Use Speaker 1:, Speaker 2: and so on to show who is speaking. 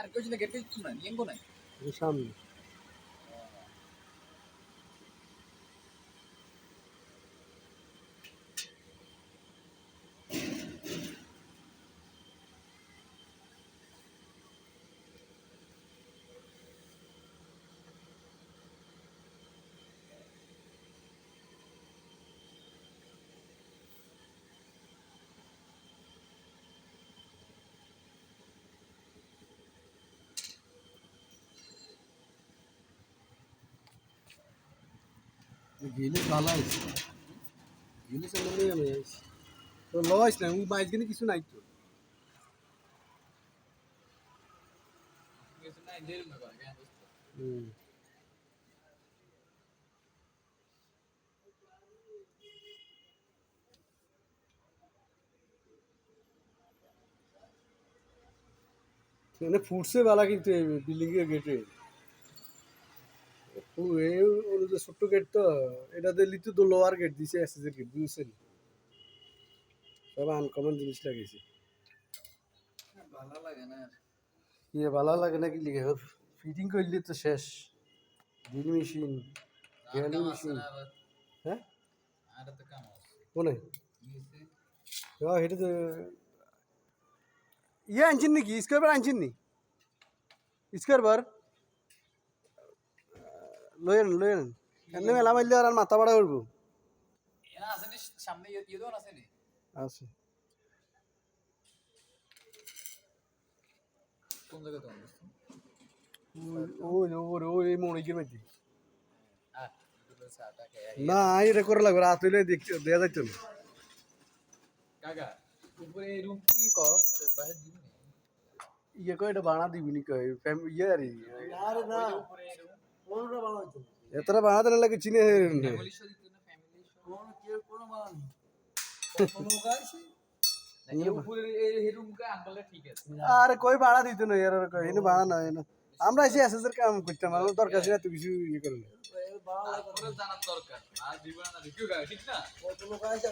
Speaker 1: আর কিছু না গেট কিছু না নিয়েঙ্গো নাই
Speaker 2: সামনে গেলে ভালো আছে গেলে সামনে আমি আইছি তো লস না ও বাইক দিনে কিছু নাই তো
Speaker 1: কিছু নাই দেরি না করে কেন দোস্ত
Speaker 2: মানে ফুটছে বালা কিন্তু বিল্ডিং এর গেটে ছোট্ট গেট তো এটা দিল্লি তো লোয়ার গেট দিছে এসএসের গেট বুঝছেন সব আনকমন জিনিস লাগিয়েছে
Speaker 1: ভালো লাগে না
Speaker 2: ইয়ে ভালো লাগে নাকি লিখে ফিটিং করলে তো শেষ ড্রিল মেশিন গ্যালি মেশিন হ্যাঁ
Speaker 1: আর তো কাম আছে
Speaker 2: কোনে
Speaker 1: নিচে
Speaker 2: এটা তো ইয়ে আনছেন নাকি স্কোয়ার বার আনছেন নি স্কোয়ার বার লয়েন এমনি মেলা মারলে আর মাথা বাড়া উঠবো
Speaker 1: এনা আছে নি সামনে ইয়ে দোন আছে নি
Speaker 2: আছে
Speaker 1: কোন জায়গা দোন দোস্ত
Speaker 2: ওই এই মনিকের মধ্যে
Speaker 1: হ্যাঁ দুটো সাটা কে
Speaker 2: না এটা করে লাগবে রাত হইলে দেয়া যাইতো না
Speaker 1: কাকা উপরে এই রুম কি কর বাইরে দিন নি
Speaker 2: ইয়ে কয় এটা বানা দিবি নি কয় ইয়ে আর
Speaker 1: আরে না উপরে এই রুম
Speaker 2: কোনটা বানা হইতো এতটা বানাতে না লাগে চিনে
Speaker 1: ফ্যামিলি শো দিত না ফ্যামিলি শো কোন বানানি কোন গাইছি না উপরে এই রুম কা আনলে ঠিক আছে
Speaker 2: আরে কই বানা দিত না এর কই এনে বানা না এনে আমরা এসে এসএসের কাম করতাম আমার দরকার ছিল এত কিছু ইয়ে করে না
Speaker 1: জানার দরকার আর জীবন না ঠিক না
Speaker 2: কত লোক আছে